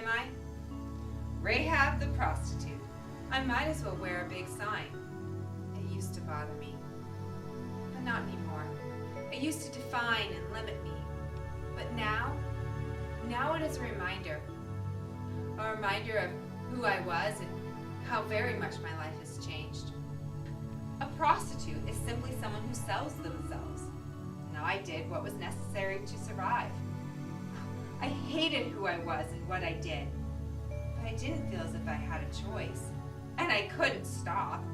am I? Rahab the prostitute. I might as well wear a big sign. It used to bother me, but not anymore. It used to define and limit me. But now it is a reminder of who I was and how very much my life has changed. A prostitute is simply someone who sells themselves. Now I did what was necessary to survive. I hated who I was and what I did, but I didn't feel as if I had a choice, and I couldn't stop.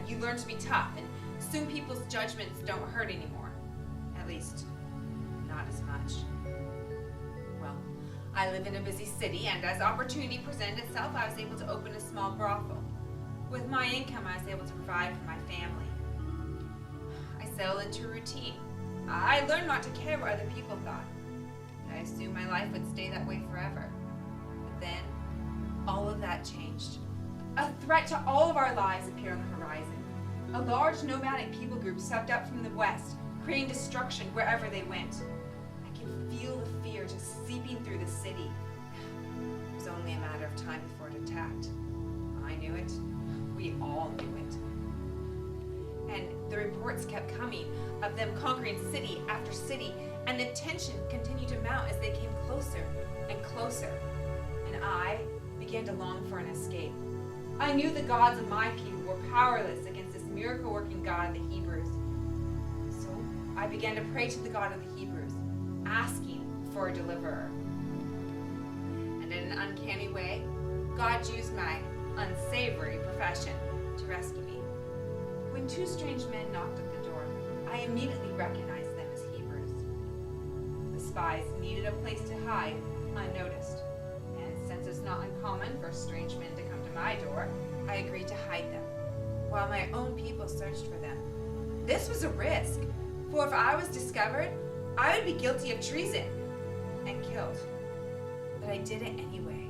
You learn to be tough, and soon people's judgments don't hurt anymore. At least, not as much. Well, I live in a busy city, and as opportunity presented itself, I was able to open a small brothel. With my income, I was able to provide for my family. I settled into a routine. I learned not to care what other people thought. I assumed my life would stay that way forever. But then, all of that changed. A threat to all of our lives appeared on the horizon. A large nomadic people group swept up from the west, creating destruction wherever they went. I could feel the fear just seeping through the city. It was only a matter of time before it attacked. I knew it. We all knew it. And the reports kept coming of them conquering city after city, and the tension continued to mount as they came closer and closer. And I began to long for an escape. I knew the gods of my people were powerless against this miracle-working God of the Hebrews. So I began to pray to the God of the Hebrews, asking for a deliverer. And in an uncanny way, God used my unsavory profession to rescue me. When two strange men knocked at the door, I immediately recognized them as Hebrews. The spies needed a place to hide unnoticed, and since it's not uncommon for strange men to come to my door, I agreed to hide them, while my own people searched for them. This was a risk, for if I was discovered, I would be guilty of treason and killed. But I did it anyway.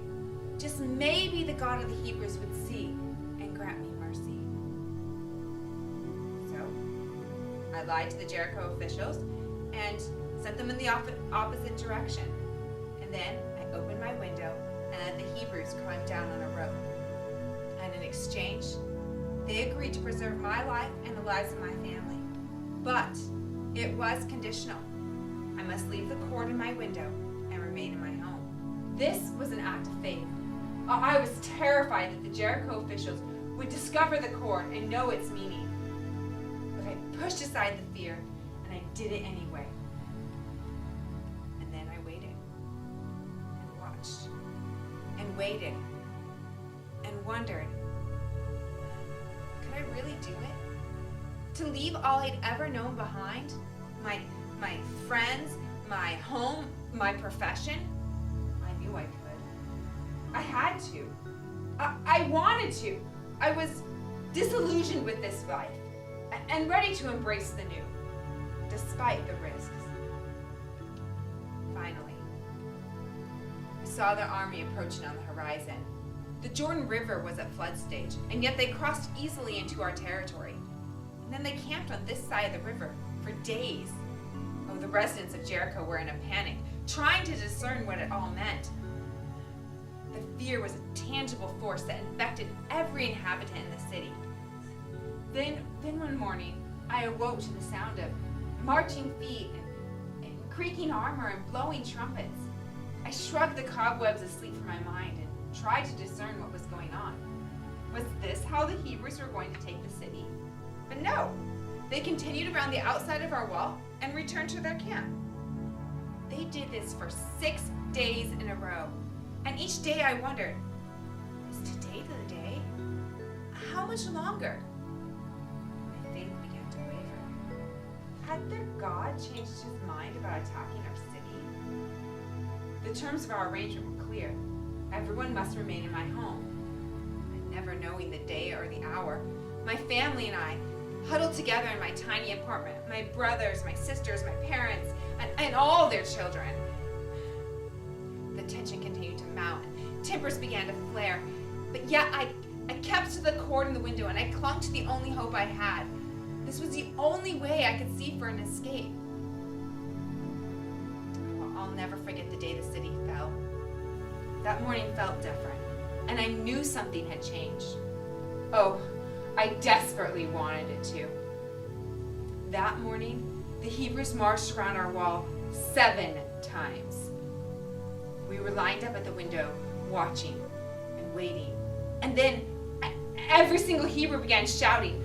Just maybe the God of the Hebrews would see and grant me mercy. So, I lied to the Jericho officials and sent them in the opposite direction. And then I opened my window and let the Hebrews climb down on a rope. And in exchange, they agreed to preserve my life and the lives of my family. But it was conditional. I must leave the cord in my window and remain in my home. This was an act of faith. I was terrified that the Jericho officials would discover the cord and know its meaning. But I pushed aside the fear, and I did it anyway. And then I waited, and watched, and waited, and wondered, could I really do it? To leave all I'd ever known behind? My friends, my home, my profession? I knew I could. I had to. I wanted to. I was disillusioned with this life and ready to embrace the new, despite the risks. Finally, I saw their army approaching on the horizon. The Jordan River was at flood stage, and yet they crossed easily into our territory. And then they camped on this side of the river for days. Oh, the residents of Jericho were in a panic, trying to discern what it all meant. The fear was a tangible force that infected every inhabitant in the city. Then one morning, I awoke to the sound of marching feet and creaking armor and blowing trumpets. I shrugged the cobwebs of sleep from my mind and tried to discern what was going on. Was this how the Hebrews were going to take the city? But no, they continued around the outside of our wall and returned to their camp. They did this for 6 days in a row. And each day I wondered, is today the day? How much longer? My faith began to waver. Had their God changed his mind about attacking our city? The terms of our arrangement were clear. Everyone must remain in my home. And never knowing the day or the hour, my family and I huddled together in my tiny apartment. My brothers, my sisters, my parents, and all their children. The tension continued to mount. Tempers began to flare. But yet I kept to the cord in the window, and I clung to the only hope I had. This was the only way I could see for an escape. Well, I'll never forget the day the city fell. That morning felt different, and I knew something had changed. Oh, I desperately wanted it to. That morning, the Hebrews marched around our wall 7 times. We were lined up at the window, watching and waiting. And then every single Hebrew began shouting.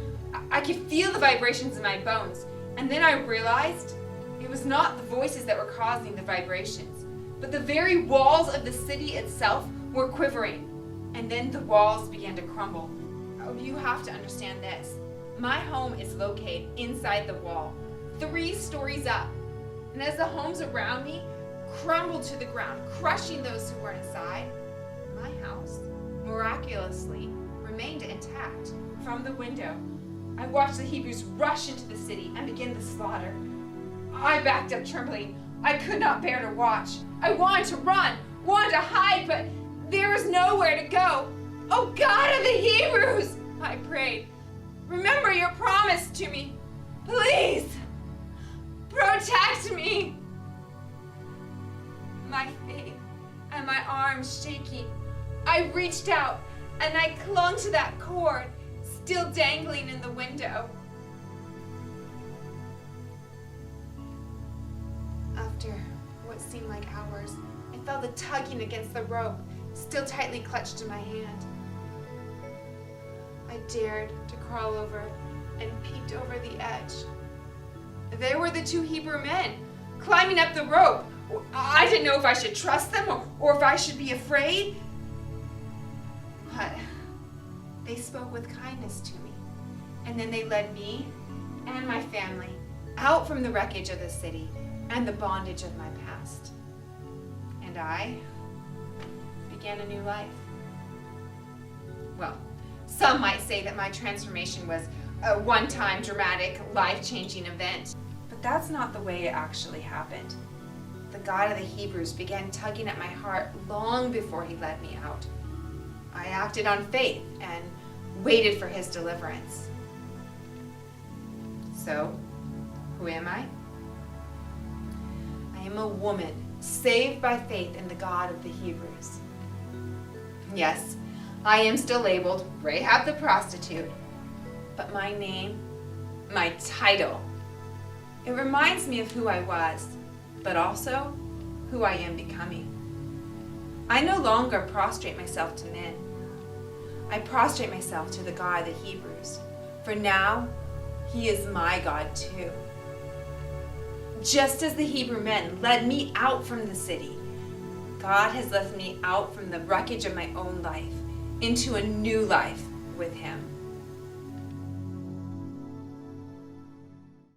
I could feel the vibrations in my bones. And then I realized it was not the voices that were causing the vibrations, but the very walls of the city itself were quivering. And then the walls began to crumble. Oh, you have to understand this. My home is located inside the wall, 3 stories up. And as the homes around me crumbled to the ground, crushing those who were inside, my house miraculously remained intact. From the window, I watched the Hebrews rush into the city and begin the slaughter. I backed up trembling. I could not bear to watch. I wanted to run, wanted to hide, but there was nowhere to go. Oh, God of the Hebrews, I prayed. Remember your promise to me. Please, protect me. My faith and my arms shaking, I reached out and I clung to that cord, still dangling in the window. After what seemed like hours, I felt the tugging against the rope, still tightly clutched in my hand. I dared to crawl over and peeked over the edge. There were the 2 Hebrew men climbing up the rope. I didn't know if I should trust them or if I should be afraid. But they spoke with kindness to me. And then they led me and my family out from the wreckage of the city and the bondage of my past. And I began a new life. Well, some might say that my transformation was a one-time dramatic, life-changing event. But that's not the way it actually happened. The God of the Hebrews began tugging at my heart long before he let me out. I acted on faith and waited for his deliverance. So, who am I? I am a woman saved by faith in the God of the Hebrews. Yes, I am still labeled Rahab the prostitute, but my name, my title, it reminds me of who I was, but also who I am becoming. I no longer prostrate myself to men. I prostrate myself to the God of the Hebrews, for now he is my God too. Just as the Hebrew men led me out from the city, God has led me out from the wreckage of my own life into a new life with him.